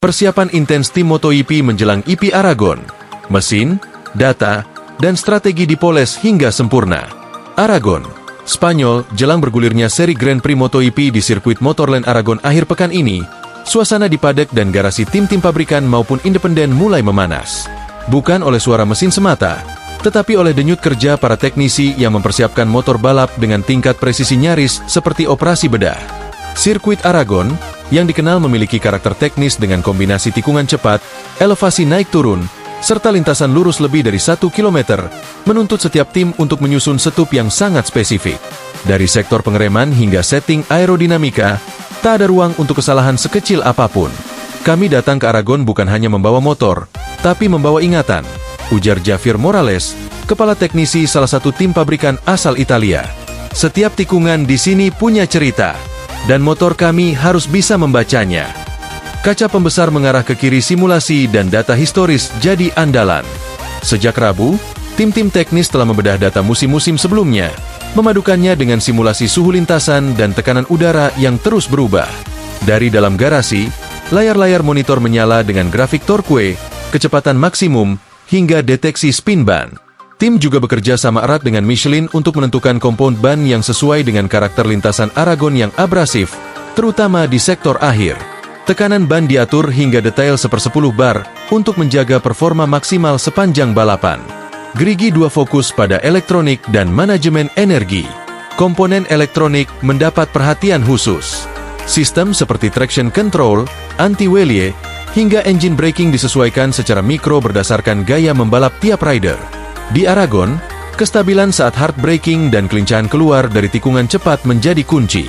Persiapan intens tim MotoGP menjelang IP Aragon. Mesin, data, dan strategi dipoles hingga sempurna. Aragon, Spanyol, jelang bergulirnya seri Grand Prix MotoGP di sirkuit Motorland Aragon akhir pekan ini, suasana di paddock dan garasi tim-tim pabrikan maupun independen mulai memanas. Bukan oleh suara mesin semata, tetapi oleh denyut kerja para teknisi yang mempersiapkan motor balap dengan tingkat presisi nyaris seperti operasi bedah. Sirkuit Aragon, yang dikenal memiliki karakter teknis dengan kombinasi tikungan cepat, elevasi naik turun, serta lintasan lurus lebih dari 1 km, menuntut setiap tim untuk menyusun setup yang sangat spesifik. Dari sektor pengereman hingga setting aerodinamika, tak ada ruang untuk kesalahan sekecil apapun. Kami datang ke Aragon bukan hanya membawa motor, tapi membawa ingatan, ujar Javier Morales, kepala teknisi salah satu tim pabrikan asal Italia. Setiap tikungan di sini punya cerita, dan motor kami harus bisa membacanya. Kaca pembesar mengarah ke kiri simulasi dan data historis jadi andalan. Sejak Rabu, tim-tim teknis telah membedah data musim-musim sebelumnya, memadukannya dengan simulasi suhu lintasan dan tekanan udara yang terus berubah. Dari dalam garasi, layar-layar monitor menyala dengan grafik torque, kecepatan maksimum, hingga deteksi spin ban. Tim juga bekerja sama erat dengan Michelin untuk menentukan compound ban yang sesuai dengan karakter lintasan Aragon yang abrasif, terutama di sektor akhir. Tekanan ban diatur hingga detail 1/10 bar untuk menjaga performa maksimal sepanjang balapan. Gerigi 2 fokus pada elektronik dan manajemen energi. Komponen elektronik mendapat perhatian khusus. Sistem seperti traction control, anti-wheelie, hingga engine braking disesuaikan secara mikro berdasarkan gaya membalap tiap rider. Di Aragon, kestabilan saat hard braking dan kelincahan keluar dari tikungan cepat menjadi kunci.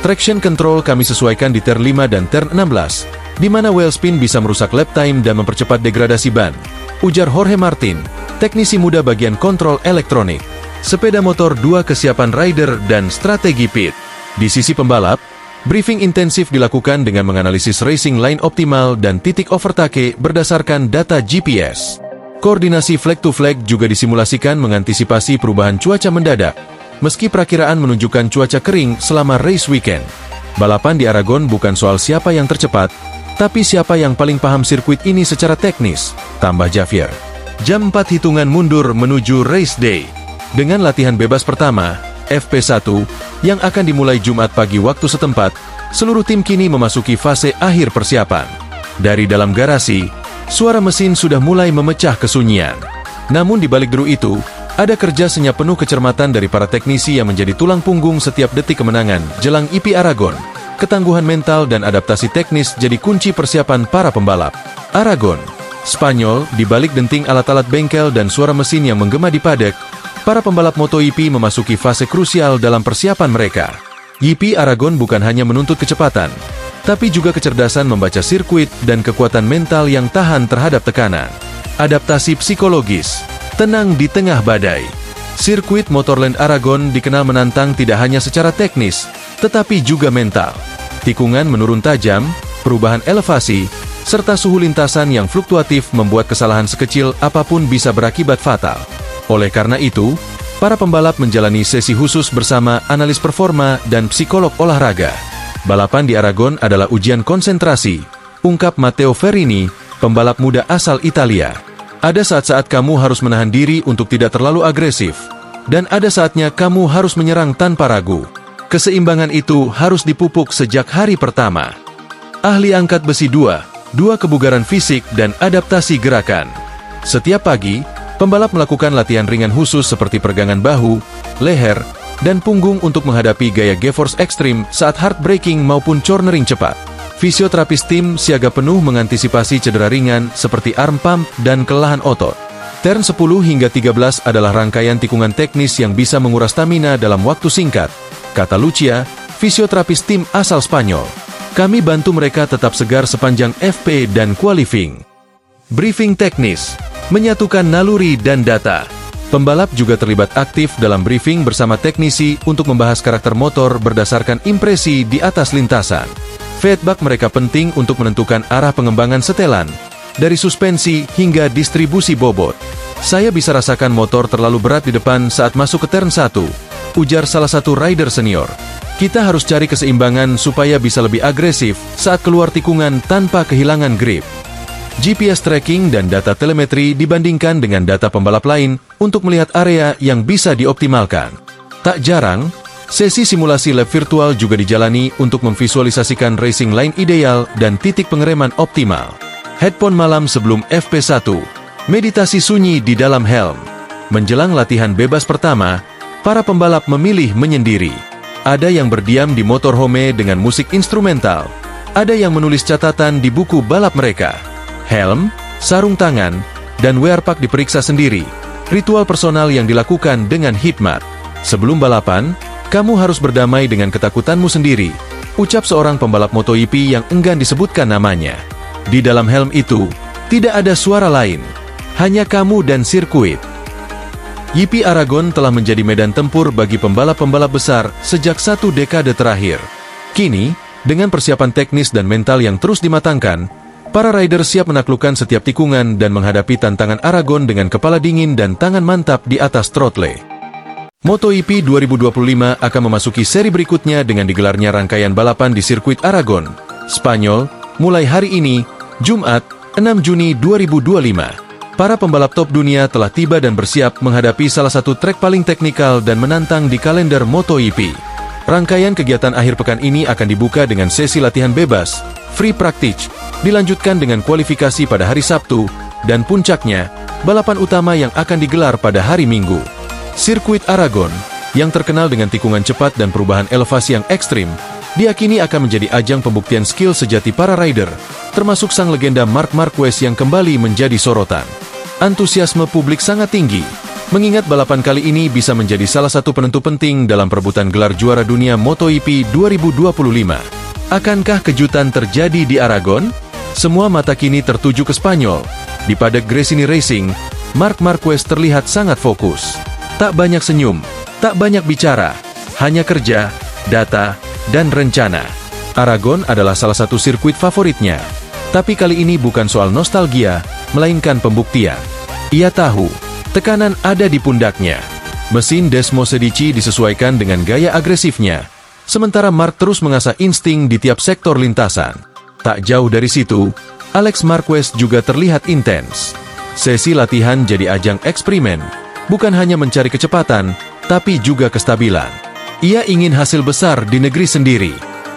Traction control kami sesuaikan di turn 5 dan turn 16, di mana wheel spin bisa merusak lap time dan mempercepat degradasi ban, ujar Jorge Martin, teknisi muda bagian kontrol elektronik. Sepeda motor 2 kesiapan rider dan strategi pit. Di sisi pembalap, briefing intensif dilakukan dengan menganalisis racing line optimal dan titik overtake berdasarkan data GPS. Koordinasi flag-to-flag juga disimulasikan mengantisipasi perubahan cuaca mendadak, meski perakiraan menunjukkan cuaca kering selama race weekend. Balapan di Aragon bukan soal siapa yang tercepat, tapi siapa yang paling paham sirkuit ini secara teknis, tambah Javier. Jam 4 hitungan mundur menuju race day. Dengan latihan bebas pertama, FP1, yang akan dimulai Jumat pagi waktu setempat, seluruh tim kini memasuki fase akhir persiapan. Dari dalam garasi, suara mesin sudah mulai memecah kesunyian. Namun di balik deru itu, ada kerja senyap penuh kecermatan dari para teknisi yang menjadi tulang punggung setiap detik kemenangan jelang IP Aragon. Ketangguhan mental dan adaptasi teknis jadi kunci persiapan para pembalap. Aragon, Spanyol, di balik denting alat-alat bengkel dan suara mesin yang menggema di paddock, para pembalap MotoGP memasuki fase krusial dalam persiapan mereka. IP Aragon bukan hanya menuntut kecepatan, tapi juga kecerdasan membaca sirkuit dan kekuatan mental yang tahan terhadap tekanan. Adaptasi psikologis, tenang di tengah badai. Sirkuit Motorland Aragon dikenal menantang tidak hanya secara teknis, tetapi juga mental. Tikungan menurun tajam, perubahan elevasi, serta suhu lintasan yang fluktuatif membuat kesalahan sekecil apapun bisa berakibat fatal. Oleh karena itu, para pembalap menjalani sesi khusus bersama analis performa dan psikolog olahraga. Balapan di Aragon adalah ujian konsentrasi, ungkap Matteo Ferrini, pembalap muda asal Italia. Ada saat-saat kamu harus menahan diri untuk tidak terlalu agresif, dan ada saatnya kamu harus menyerang tanpa ragu. Keseimbangan itu harus dipupuk sejak hari pertama. Ahli angkat besi 2 kebugaran fisik dan adaptasi gerakan. Setiap pagi, pembalap melakukan latihan ringan khusus seperti peregangan bahu, leher, dan punggung untuk menghadapi gaya G-force ekstrim saat hard braking maupun cornering cepat. Fisioterapis tim siaga penuh mengantisipasi cedera ringan seperti arm pump dan kelelahan otot. Turn 10 hingga 13 adalah rangkaian tikungan teknis yang bisa menguras stamina dalam waktu singkat, kata Lucia, fisioterapis tim asal Spanyol. Kami bantu mereka tetap segar sepanjang FP dan qualifying. Briefing teknis, menyatukan naluri dan data. Pembalap juga terlibat aktif dalam briefing bersama teknisi untuk membahas karakter motor berdasarkan impresi di atas lintasan. Feedback mereka penting untuk menentukan arah pengembangan setelan, dari suspensi hingga distribusi bobot. Saya bisa rasakan motor terlalu berat di depan saat masuk ke turn 1, ujar salah satu rider senior. Kita harus cari keseimbangan supaya bisa lebih agresif saat keluar tikungan tanpa kehilangan grip. GPS tracking dan data telemetri dibandingkan dengan data pembalap lain untuk melihat area yang bisa dioptimalkan. Tak jarang, sesi simulasi lab virtual juga dijalani untuk memvisualisasikan racing line ideal dan titik pengereman optimal. Headphone malam sebelum FP1, meditasi sunyi di dalam helm. Menjelang latihan bebas pertama, para pembalap memilih menyendiri. Ada yang berdiam di motorhome dengan musik instrumental. Ada yang menulis catatan di buku balap mereka. Helm, sarung tangan, dan wear pack diperiksa sendiri. Ritual personal yang dilakukan dengan hikmat. Sebelum balapan, kamu harus berdamai dengan ketakutanmu sendiri, ucap seorang pembalap MotoGP yang enggan disebutkan namanya. Di dalam helm itu, tidak ada suara lain. Hanya kamu dan sirkuit. YP Aragon telah menjadi medan tempur bagi pembalap-pembalap besar sejak 1 dekade terakhir. Kini, dengan persiapan teknis dan mental yang terus dimatangkan, para rider siap menaklukkan setiap tikungan dan menghadapi tantangan Aragon dengan kepala dingin dan tangan mantap di atas throttle. MotoGP 2025 akan memasuki seri berikutnya dengan digelarnya rangkaian balapan di sirkuit Aragon, Spanyol, mulai hari ini, Jumat, 6 Juni 2025. Para pembalap top dunia telah tiba dan bersiap menghadapi salah satu trek paling teknikal dan menantang di kalender MotoGP. Rangkaian kegiatan akhir pekan ini akan dibuka dengan sesi latihan bebas, free practice, dilanjutkan dengan kualifikasi pada hari Sabtu, dan puncaknya, balapan utama yang akan digelar pada hari Minggu. Sirkuit Aragon, yang terkenal dengan tikungan cepat dan perubahan elevasi yang ekstrim, diakini akan menjadi ajang pembuktian skill sejati para rider, termasuk sang legenda Marc Marquez yang kembali menjadi sorotan. Antusiasme publik sangat tinggi, mengingat balapan kali ini bisa menjadi salah satu penentu penting dalam perebutan gelar juara dunia MotoGP 2025. Akankah kejutan terjadi di Aragon? Semua mata kini tertuju ke Spanyol. Di paddock Gresini Racing, Marc Marquez terlihat sangat fokus. Tak banyak senyum, tak banyak bicara, hanya kerja, data, dan rencana. Aragon adalah salah satu sirkuit favoritnya. Tapi kali ini bukan soal nostalgia, melainkan pembuktian. Ia tahu, tekanan ada di pundaknya. Mesin Desmo Sedici disesuaikan dengan gaya agresifnya, sementara Marc terus mengasah insting di tiap sektor lintasan. Tak jauh dari situ, Alex Marquez juga terlihat intens. Sesi latihan jadi ajang eksperimen, bukan hanya mencari kecepatan, tapi juga kestabilan. Ia ingin hasil besar di negeri sendiri.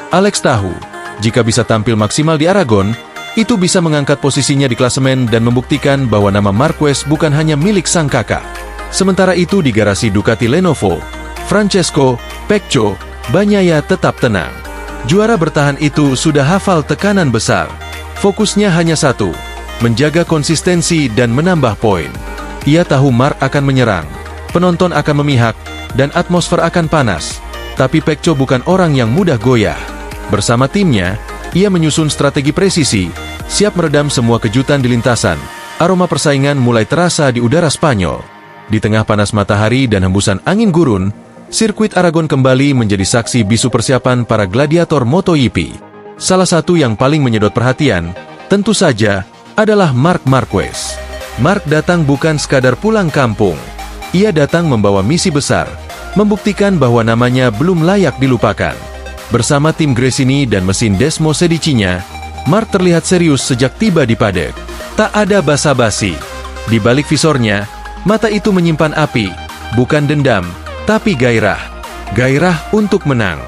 Alex tahu, jika bisa tampil maksimal di Aragon, itu bisa mengangkat posisinya di klasemen dan membuktikan bahwa nama Marquez bukan hanya milik sang kakak. Sementara itu di garasi Ducati Lenovo, Francesco Pecco Bagnaia tetap tenang. Juara bertahan itu sudah hafal tekanan besar. Fokusnya hanya satu, menjaga konsistensi dan menambah poin. Ia tahu Marc akan menyerang, penonton akan memihak, dan atmosfer akan panas. Tapi Pecco bukan orang yang mudah goyah. Bersama timnya, ia menyusun strategi presisi, siap meredam semua kejutan di lintasan. Aroma persaingan mulai terasa di udara Spanyol. Di tengah panas matahari dan hembusan angin gurun, sirkuit Aragon kembali menjadi saksi bisu persiapan para gladiator MotoGP. Salah satu yang paling menyedot perhatian, tentu saja, adalah Marc Marquez. Marc datang bukan sekadar pulang kampung. Ia datang membawa misi besar, membuktikan bahwa namanya belum layak dilupakan. Bersama tim Gresini dan mesin Desmo Sedicinya, Marc terlihat serius sejak tiba di paddock. Tak ada basa-basi. Di balik visornya, mata itu menyimpan api, bukan dendam, tapi gairah. Gairah untuk menang.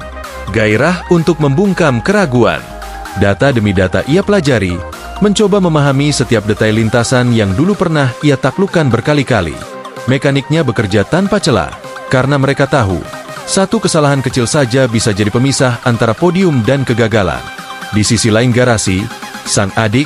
Gairah untuk membungkam keraguan. Data demi data ia pelajari, mencoba memahami setiap detail lintasan yang dulu pernah ia taklukkan berkali-kali. Mekaniknya bekerja tanpa celah, karena mereka tahu, satu kesalahan kecil saja bisa jadi pemisah antara podium dan kegagalan. Di sisi lain garasi, sang adik,